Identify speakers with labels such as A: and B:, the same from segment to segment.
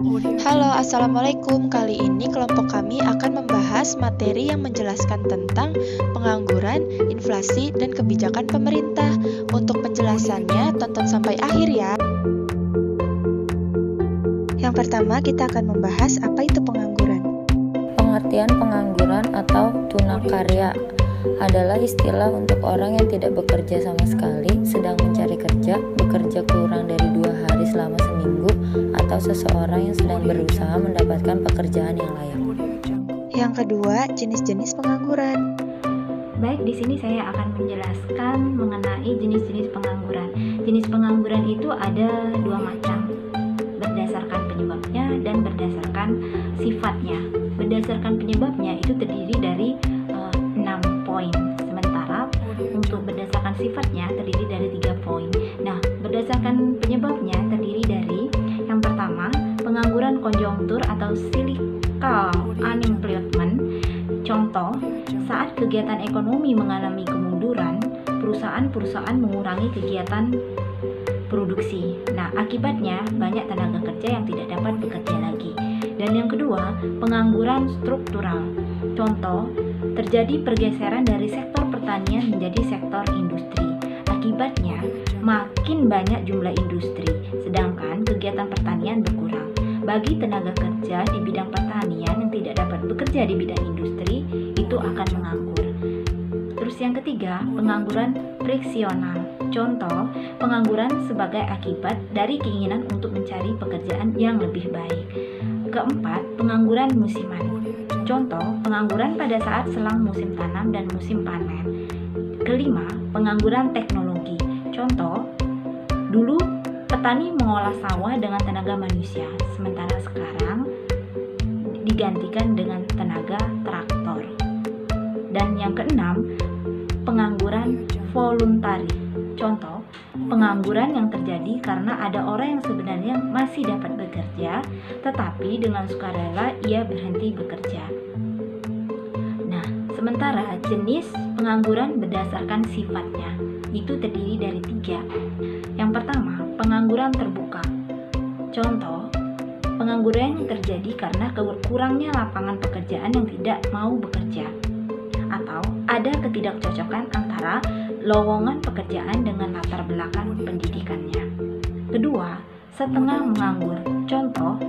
A: Halo, Assalamualaikum. Kali ini kelompok kami akan membahas materi yang menjelaskan tentang pengangguran, inflasi, dan kebijakan pemerintah. Untuk penjelasannya, tonton sampai akhir ya. Yang pertama, kita akan membahas apa itu pengangguran.
B: Pengertian pengangguran atau tunakarya adalah istilah untuk orang yang tidak bekerja sama sekali, sedang mencari kerja, bekerja kurang dari 2 hari selama seminggu, atau seseorang yang sedang berusaha mendapatkan pekerjaan yang layak.
A: Yang kedua, jenis-jenis pengangguran.
C: Baik, di sini saya akan menjelaskan mengenai jenis-jenis pengangguran. Jenis pengangguran itu ada 2 macam, berdasarkan penyebabnya dan berdasarkan sifatnya. Berdasarkan penyebabnya itu terdiri dari 6 poin, sementara untuk berdasarkan sifatnya terdiri dari 3 poin. Nah, berdasarkan penyebabnya terdiri dari yang pertama, pengangguran konjunktur atau cyclical unemployment. Contoh, saat kegiatan ekonomi mengalami kemunduran, perusahaan-perusahaan mengurangi kegiatan produksi. Nah, akibatnya banyak tenaga kerja yang tidak dapat bekerja lagi. Dan yang kedua, pengangguran struktural. Contoh, terjadi pergeseran dari sektor pertanian menjadi sektor industri. Akibatnya, makin banyak jumlah industri, sedangkan kegiatan pertanian berkurang. Bagi tenaga kerja di bidang pertanian yang tidak dapat bekerja di bidang industri, itu akan menganggur. Terus yang ketiga, pengangguran friksional. Contoh, pengangguran sebagai akibat dari keinginan untuk mencari pekerjaan yang lebih baik. Keempat, pengangguran musiman. Contoh, pengangguran pada saat selang musim tanam dan musim panen. Kelima, pengangguran teknologi. Contoh, dulu petani mengolah sawah dengan tenaga manusia, sementara sekarang digantikan dengan tenaga traktor. Dan yang keenam, pengangguran voluntari. Contoh, pengangguran yang terjadi karena ada orang yang sebenarnya masih dapat bekerja, tetapi dengan sukarela ia berhenti bekerja. Nah, sementara jenis pengangguran berdasarkan sifatnya, itu terdiri dari 3. Yang pertama, pengangguran terbuka. Contoh, pengangguran yang terjadi karena kurangnya lapangan pekerjaan yang tidak mau bekerja, atau ada ketidakcocokan antara lowongan pekerjaan dengan latar belakang pendidikannya. Kedua, setengah menganggur. Contoh,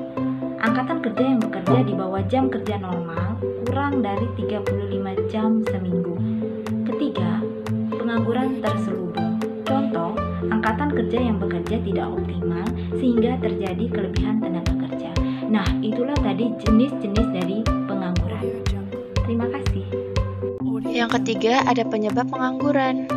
C: angkatan kerja yang bekerja di bawah jam kerja normal kurang dari 35 jam seminggu. Ketiga, pengangguran terselubung. Contoh, angkatan kerja yang bekerja tidak optimal sehingga terjadi kelebihan tenaga kerja. Nah, itulah tadi jenis-jenis dari pengangguran. Terima kasih.
A: Yang ketiga, ada penyebab pengangguran.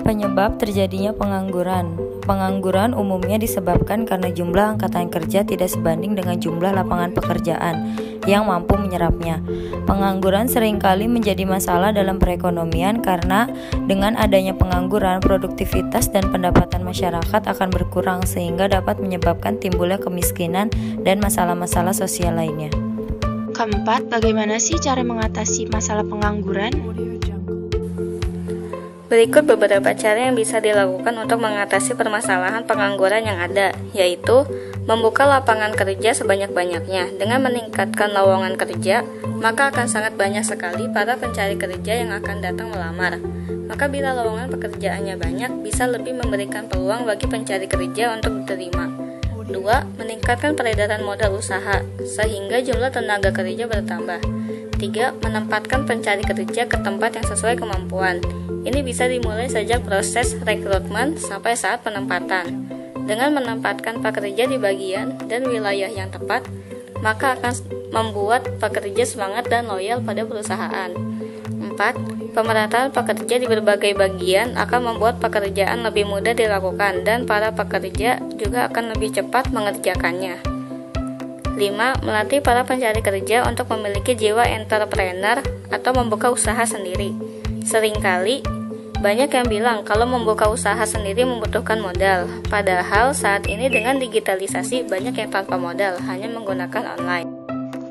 B: Penyebab terjadinya pengangguran. Pengangguran umumnya disebabkan karena jumlah angkatan kerja tidak sebanding dengan jumlah lapangan pekerjaan yang mampu menyerapnya. Pengangguran seringkali menjadi masalah dalam perekonomian karena dengan adanya pengangguran, produktivitas dan pendapatan masyarakat akan berkurang sehingga dapat menyebabkan timbulnya kemiskinan dan masalah-masalah sosial lainnya.
A: Keempat, bagaimana sih cara mengatasi masalah pengangguran?
D: Berikut beberapa cara yang bisa dilakukan untuk mengatasi permasalahan pengangguran yang ada, yaitu membuka lapangan kerja sebanyak-banyaknya. Dengan meningkatkan lowongan kerja, maka akan sangat banyak sekali para pencari kerja yang akan datang melamar. Maka bila lowongan pekerjaannya banyak, bisa lebih memberikan peluang bagi pencari kerja untuk diterima. 2. Meningkatkan peredaran modal usaha, sehingga jumlah tenaga kerja bertambah. 3. Menempatkan pencari kerja ke tempat yang sesuai kemampuan. Ini bisa dimulai sejak proses rekrutmen sampai saat penempatan. Dengan menempatkan pekerja di bagian dan wilayah yang tepat, maka akan membuat pekerja semangat dan loyal pada perusahaan. 4. Pemerataan pekerja di berbagai bagian akan membuat pekerjaan lebih mudah dilakukan dan para pekerja juga akan lebih cepat mengerjakannya. 5. Melatih para pencari kerja untuk memiliki jiwa entrepreneur atau membuka usaha sendiri. Seringkali banyak yang bilang kalau membuka usaha sendiri membutuhkan modal, padahal saat ini dengan digitalisasi banyak yang tanpa modal, hanya menggunakan online.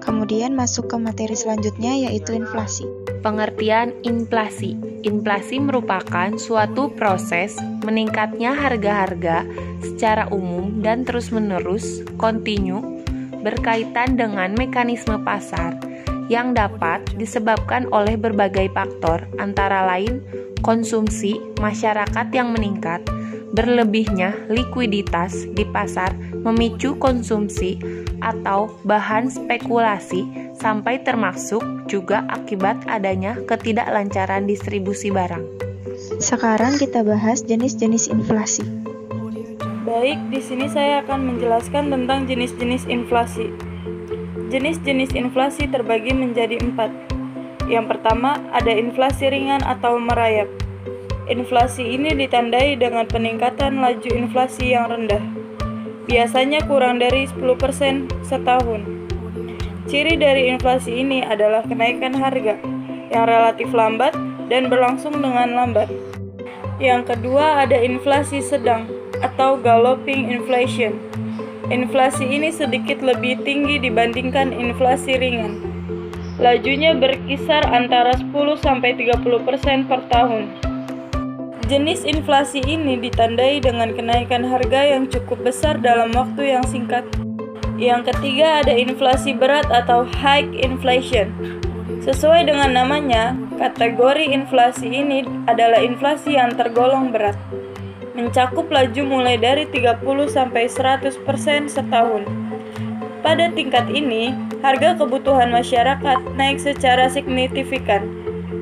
A: Kemudian masuk ke materi selanjutnya, yaitu inflasi.
E: Pengertian inflasi. Inflasi merupakan suatu proses meningkatnya harga-harga secara umum dan terus-menerus, kontinu, berkaitan dengan mekanisme pasar yang dapat disebabkan oleh berbagai faktor, antara lain konsumsi masyarakat yang meningkat, berlebihnya likuiditas di pasar memicu konsumsi atau bahan spekulasi, sampai termasuk juga akibat adanya ketidaklancaran distribusi barang.
A: Sekarang kita bahas jenis-jenis inflasi.
F: Baik, di sini saya akan menjelaskan tentang jenis-jenis inflasi. Jenis-jenis inflasi terbagi menjadi 4. Yang pertama, ada inflasi ringan atau merayap. Inflasi ini ditandai dengan peningkatan laju inflasi yang rendah, biasanya kurang dari 10% setahun. Ciri dari inflasi ini adalah kenaikan harga yang relatif lambat dan berlangsung dengan lambat. Yang kedua, ada inflasi sedang atau galloping inflation. Inflasi ini sedikit lebih tinggi dibandingkan inflasi ringan. Lajunya berkisar antara 10-30% per tahun. Jenis inflasi ini ditandai dengan kenaikan harga yang cukup besar dalam waktu yang singkat. Yang ketiga, ada inflasi berat atau high inflation. Sesuai dengan namanya, kategori inflasi ini adalah inflasi yang tergolong berat, mencakup laju mulai dari 30-100% setahun. Pada tingkat ini, harga kebutuhan masyarakat naik secara signifikan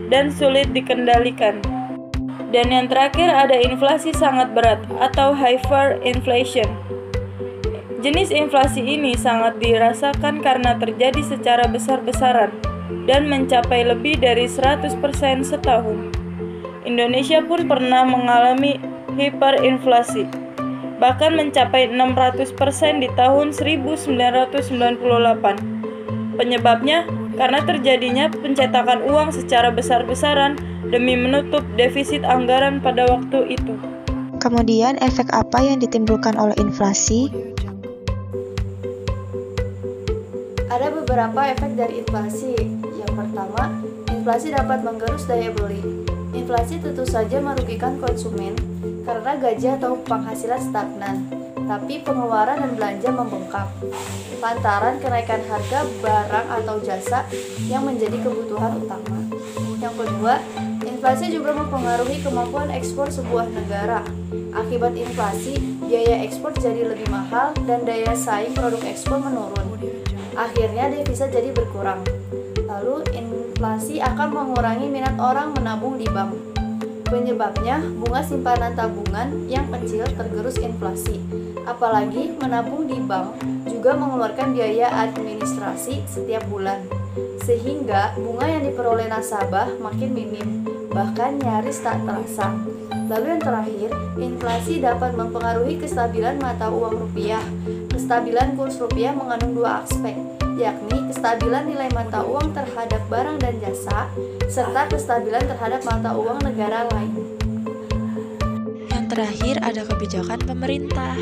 F: dan sulit dikendalikan. Dan yang terakhir, ada inflasi sangat berat atau hyperinflation. Jenis inflasi ini sangat dirasakan karena terjadi secara besar-besaran dan mencapai lebih dari 100% setahun. Indonesia pun pernah mengalami hiperinflasi, bahkan mencapai 600% di tahun 1998. Penyebabnya karena terjadinya pencetakan uang secara besar-besaran demi menutup defisit anggaran pada waktu itu.
A: Kemudian, efek apa yang ditimbulkan oleh inflasi?
G: Ada beberapa efek dari inflasi. Yang pertama, inflasi dapat menggerus daya beli. Inflasi tentu saja merugikan konsumen karena gaji atau penghasilan stagnan, tapi pengeluaran dan belanja membengkak lantaran kenaikan harga barang atau jasa yang menjadi kebutuhan utama. Yang kedua, inflasi juga mempengaruhi kemampuan ekspor sebuah negara. Akibat inflasi, biaya ekspor jadi lebih mahal dan daya saing produk ekspor menurun. Akhirnya devisa jadi berkurang. Lalu inflasi akan mengurangi minat orang menabung di bank. Penyebabnya, bunga simpanan tabungan yang kecil tergerus inflasi. Apalagi menabung di bank juga mengeluarkan biaya administrasi setiap bulan, sehingga bunga yang diperoleh nasabah makin minim, bahkan nyaris tak terasa. Lalu yang terakhir, inflasi dapat mempengaruhi kestabilan mata uang rupiah. Kestabilan kurs rupiah mengandung dua aspek, yakni kestabilan nilai mata uang terhadap barang dan jasa, serta kestabilan terhadap mata uang negara lain.
A: Yang terakhir, ada kebijakan pemerintah.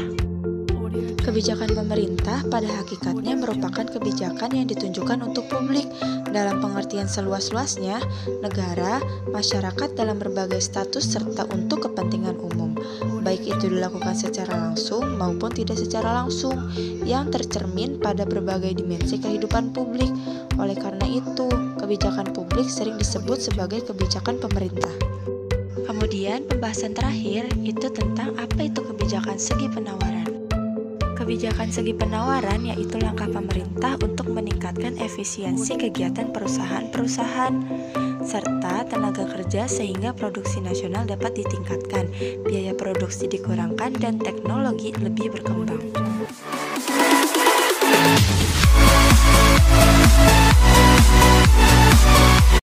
A: Kebijakan pemerintah pada hakikatnya merupakan kebijakan yang ditunjukkan untuk publik dalam pengertian seluas-luasnya, negara, masyarakat dalam berbagai status serta untuk kepentingan umum, baik itu dilakukan secara langsung maupun tidak secara langsung, yang tercermin pada berbagai dimensi kehidupan publik. Oleh karena itu, kebijakan publik sering disebut sebagai kebijakan pemerintah. Kemudian pembahasan terakhir itu tentang apa itu kebijakan segi penawaran. Kebijakan segi penawaran yaitu langkah pemerintah untuk meningkatkan efisiensi kegiatan perusahaan-perusahaan serta tenaga kerja sehingga produksi nasional dapat ditingkatkan, biaya produksi dikurangkan, dan teknologi lebih berkembang.